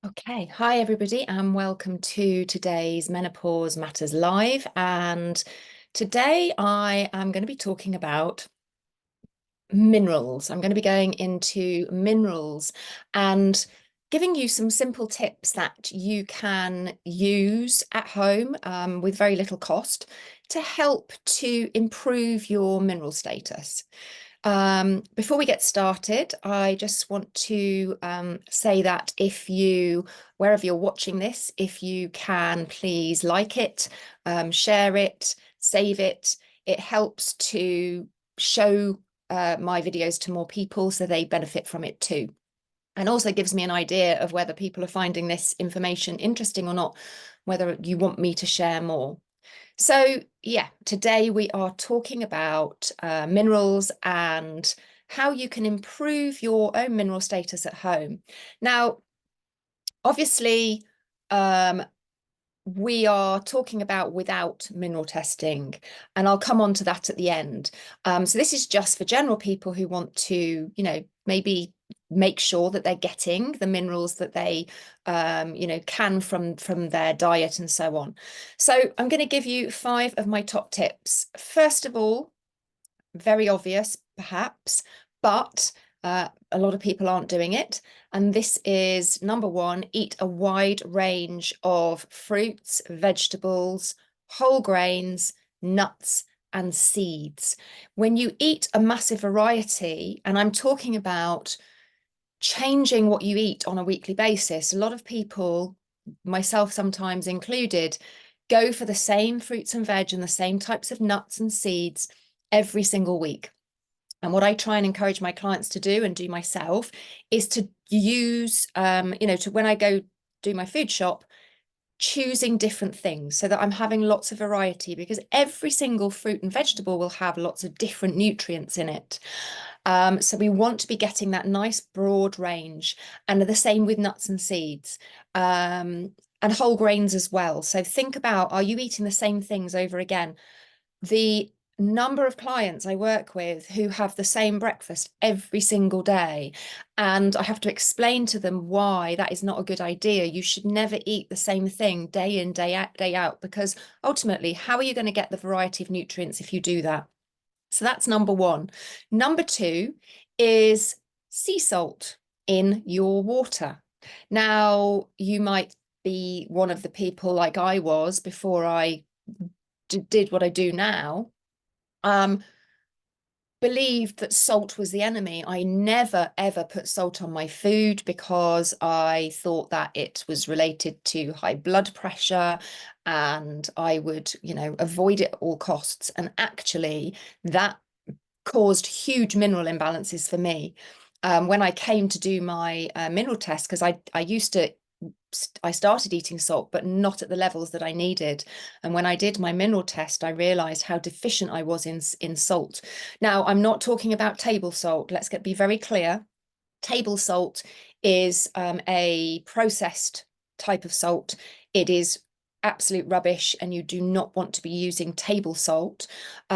Okay, hi everybody, and welcome to today's Menopause Matters Live. And today I am going to be talking about minerals. I'm going to be going into minerals and giving you some simple tips that you can use at home with very little cost to help to improve your mineral status. Before we get started, I just want to say that wherever you're watching this, if you can please like it, share it, save it. It helps to show my videos to more people so they benefit from it too. And also gives me an idea of whether people are finding this information interesting or not, whether you want me to share more. So yeah, today we are talking about minerals and how you can improve your own mineral status at home. Now, obviously, um, we are talking about without mineral testing, and I'll come on to that at the end. So this is just for general people who want to, maybe make sure that they're getting the minerals that they, can from their diet and so on. So I'm going to give you 5 of my top tips. First of all, very obvious, perhaps, but a lot of people aren't doing it. And this is number 1, eat a wide range of fruits, vegetables, whole grains, nuts, and seeds. When you eat a massive variety, and I'm talking about changing what you eat on a weekly basis, a lot of people, myself sometimes included, go for the same fruits and veg and the same types of nuts and seeds every single week. And what I try and encourage my clients to do and do myself is to use, to when I go do my food shop, choosing different things so that I'm having lots of variety, because every single fruit and vegetable will have lots of different nutrients in it. So we want to be getting that nice broad range, and the same with nuts and seeds. And whole grains as well. So think about, are you eating the same things over again? The number of clients I work with who have the same breakfast every single day, and I have to explain to them why that is not a good idea. You should never eat the same thing day in, day out, because ultimately, how are you going to get the variety of nutrients if you do that? So that's number 1. Number 2 is sea salt in your water. Now, you might be one of the people like I was before I did what I do now, um, believed that salt was the enemy. I never ever put salt on my food because I thought that it was related to high blood pressure and I would, avoid it at all costs. And actually, that caused huge mineral imbalances for me. When I came to do my mineral test, because I started eating salt, but not at the levels that I needed. And when I did my mineral test, I realized how deficient I was in salt. Now, I'm not talking about table salt. Be very clear. Table salt is a processed type of salt. It is absolute rubbish, and you do not want to be using table salt to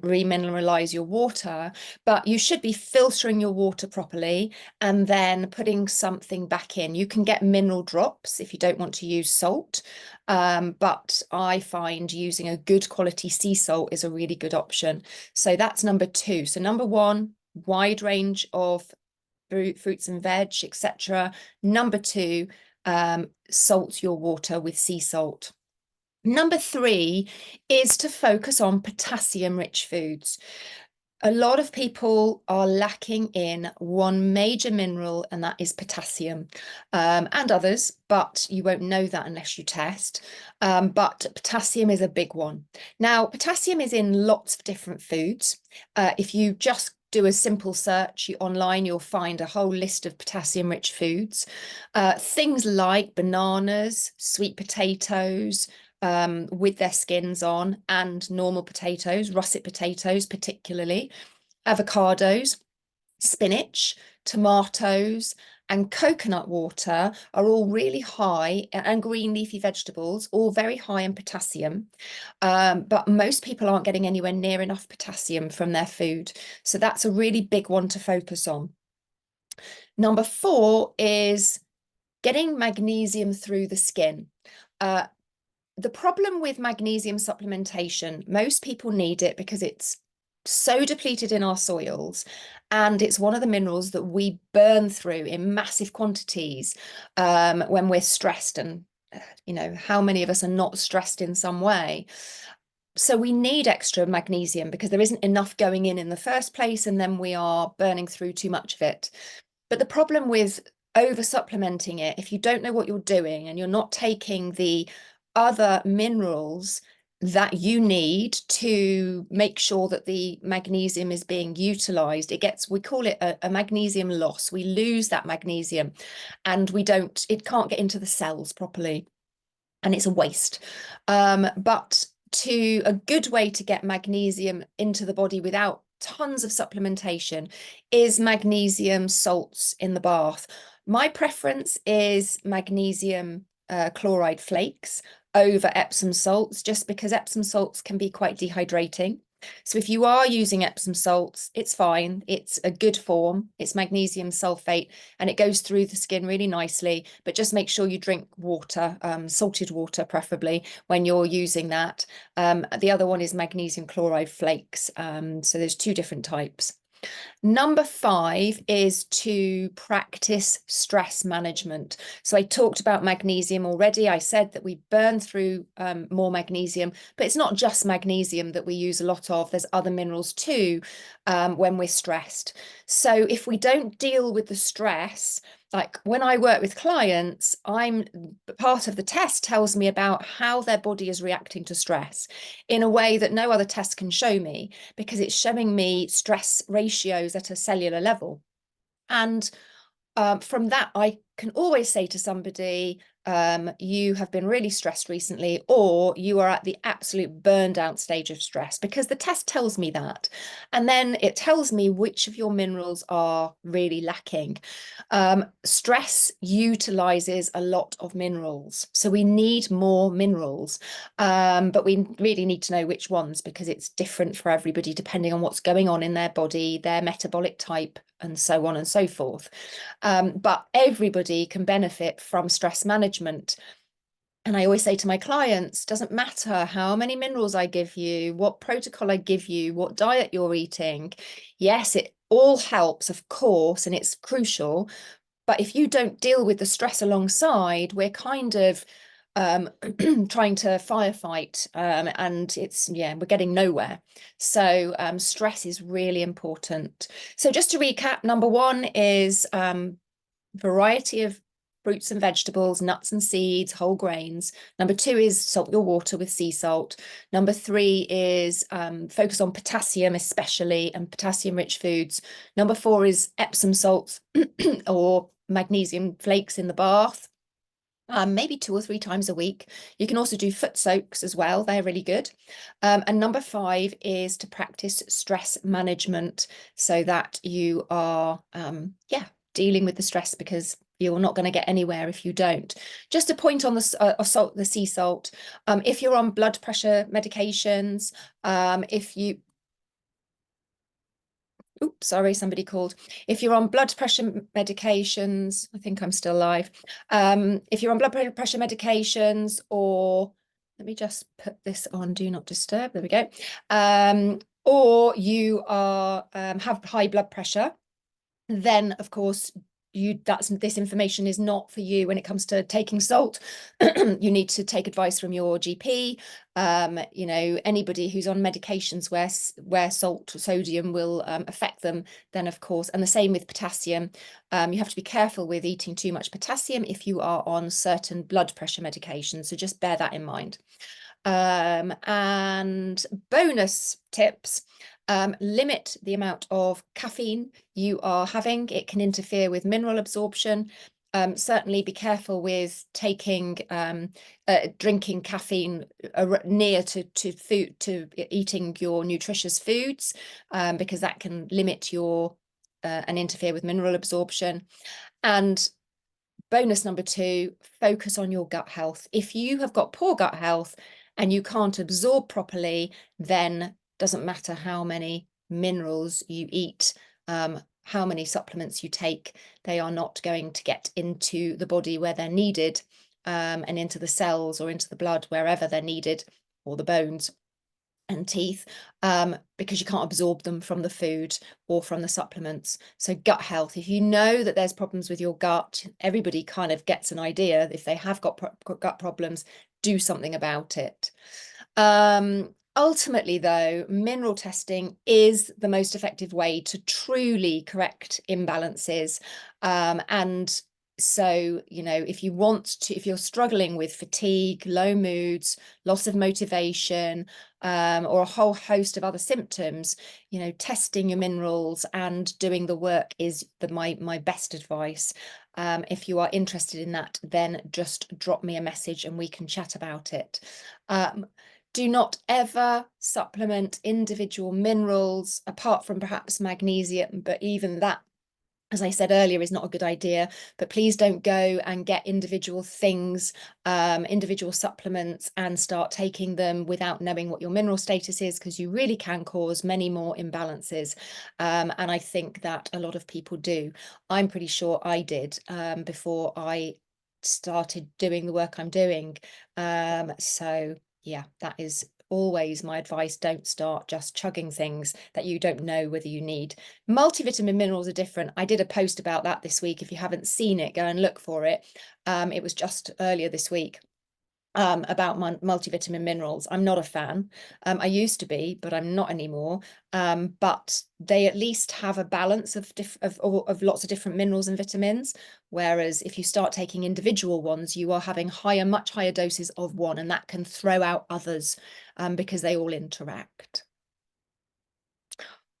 remineralize your water, but you should be filtering your water properly and then putting something back in. You can get mineral drops if you don't want to use salt, but I find using a good quality sea salt is a really good option. So that's number 2. So number 1, wide range of fruits and veg, etc. Number 2, salt your water with sea salt. Number 3 is to focus on potassium-rich foods. A lot of people are lacking in one major mineral, and that is potassium, and others, but you won't know that unless you test. But potassium is a big one. Now, potassium is in lots of different foods. If you just do a simple search online, you'll find a whole list of potassium-rich foods. Things like bananas, sweet potatoes, with their skins on, and normal potatoes, russet potatoes particularly, avocados, spinach, tomatoes, and coconut water are all really high, and green leafy vegetables, all very high in potassium. But most people aren't getting anywhere near enough potassium from their food. So that's a really big one to focus on. Number 4 is getting magnesium through the skin. The problem with magnesium supplementation, most people need it because it's so depleted in our soils, and it's one of the minerals that we burn through in massive quantities when we're stressed. And how many of us are not stressed in some way? So we need extra magnesium because there isn't enough going in the first place, and then we are burning through too much of it. But the problem with over supplementing it, if you don't know what you're doing and you're not taking the other minerals that you need to make sure that the magnesium is being utilized, we call it a magnesium loss. We lose that magnesium, and it can't get into the cells properly, and it's a waste. But a good way to get magnesium into the body without tons of supplementation is magnesium salts in the bath. My preference is magnesium chloride flakes over Epsom salts, just because Epsom salts can be quite dehydrating. So if you are using Epsom salts, it's fine. It's a good form. It's magnesium sulfate, and it goes through the skin really nicely. But just make sure you drink water, salted water preferably, when you're using that. The other one is magnesium chloride flakes. So there's two different types. Number 5 is to practice stress management. So I talked about magnesium already. I said that we burn through more magnesium, but it's not just magnesium that we use a lot of. There's other minerals too when we're stressed. So if we don't deal with the stress, like when I work with clients, part of the test tells me about how their body is reacting to stress in a way that no other test can show me, because it's showing me stress ratios at a cellular level. And from that, I can always say to somebody, you have been really stressed recently, or you are at the absolute burned out stage of stress, because the test tells me that. And then it tells me which of your minerals are really lacking. Stress utilizes a lot of minerals, so we need more minerals, but we really need to know which ones, because it's different for everybody depending on what's going on in their body, their metabolic type, and so on and so forth. But everybody can benefit from stress management. And I always say to my clients, doesn't matter how many minerals I give you, what protocol I give you, what diet you're eating. Yes, it all helps, of course, and it's crucial. But if you don't deal with the stress alongside, we're kind of trying to firefight, and we're getting nowhere. So stress is really important. So just to recap, number 1 is variety of fruits and vegetables, nuts and seeds, whole grains. Number 2 is salt your water with sea salt. Number 3 is focus on potassium especially, and potassium rich foods. Number 4 is Epsom salts or magnesium flakes in the bath. Maybe 2 or 3 times a week. You can also do foot soaks as well. They're really good. And number 5 is to practice stress management, so that you are dealing with the stress, because you're not going to get anywhere if you don't. Just a point on the sea salt. If you're on blood pressure medications, oops, sorry, somebody called. If you're on blood pressure medications, I think I'm still live. If you're on blood pressure medications, or let me just put this on do not disturb, there we go. Or you are have high blood pressure, then of course this information is not for you when it comes to taking salt. You need to take advice from your GP. Anybody who's on medications where salt or sodium will affect them, then of course, and the same with potassium. You have to be careful with eating too much potassium if you are on certain blood pressure medications, so just bear that in mind. And bonus tips: limit the amount of caffeine you are having. It can interfere with mineral absorption. Certainly be careful with drinking caffeine near to food, to eating your nutritious foods, because that can limit your and interfere with mineral absorption. And bonus number 2, focus on your gut health. If you have got poor gut health and you can't absorb properly, then doesn't matter how many minerals you eat, how many supplements you take, they are not going to get into the body where they're needed, and into the cells or into the blood, wherever they're needed, or the bones and teeth, because you can't absorb them from the food or from the supplements. So gut health, if you know that there's problems with your gut, everybody kind of gets an idea. If they have got gut problems, do something about it. Ultimately, though, mineral testing is the most effective way to truly correct imbalances. And so, if you want to, if you're struggling with fatigue, low moods, loss of motivation, or a whole host of other symptoms, testing your minerals and doing the work is my best advice. If you are interested in that, then just drop me a message and we can chat about it. Do not ever supplement individual minerals, apart from perhaps magnesium, but even that, as I said earlier, is not a good idea. But please don't go and get individual things, individual supplements, and start taking them without knowing what your mineral status is, because you really can cause many more imbalances. And I think that a lot of people do. I'm pretty sure I did, before I started doing the work I'm doing. So yeah, that is always my advice. Don't start just chugging things that you don't know whether you need. Multivitamin minerals are different. I did a post about that this week. If you haven't seen it, go and look for it. It was just earlier this week, about multivitamin minerals. I'm not a fan. I used to be, but I'm not anymore. But they at least have a balance of lots of different minerals and vitamins. Whereas if you start taking individual ones, you are having much higher doses of one, and that can throw out others, because they all interact.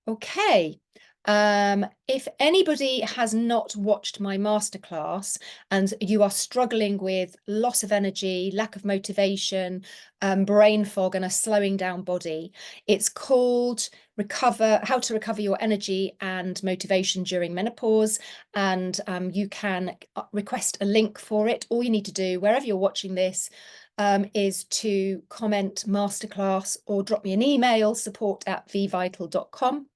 Okay. If anybody has not watched my masterclass and you are struggling with loss of energy, lack of motivation, brain fog, and a slowing down body, it's called How to Recover Your Energy and Motivation During Menopause. And you can request a link for it. All you need to do, wherever you're watching this, is to comment masterclass or drop me an email, support@vvital.com.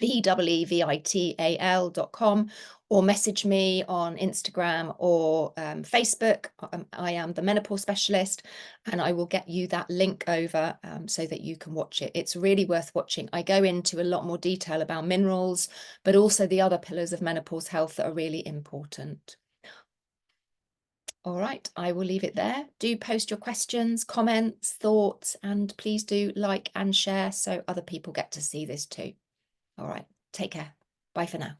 VEEVITAL.com, or message me on Instagram or Facebook. I am the menopause specialist, and I will get you that link over, so that you can watch it. It's really worth watching. I go into a lot more detail about minerals, but also the other pillars of menopause health that are really important. All right, I will leave it there. Do post your questions, comments, thoughts, and please do like and share so other people get to see this too. All right, take care. Bye for now.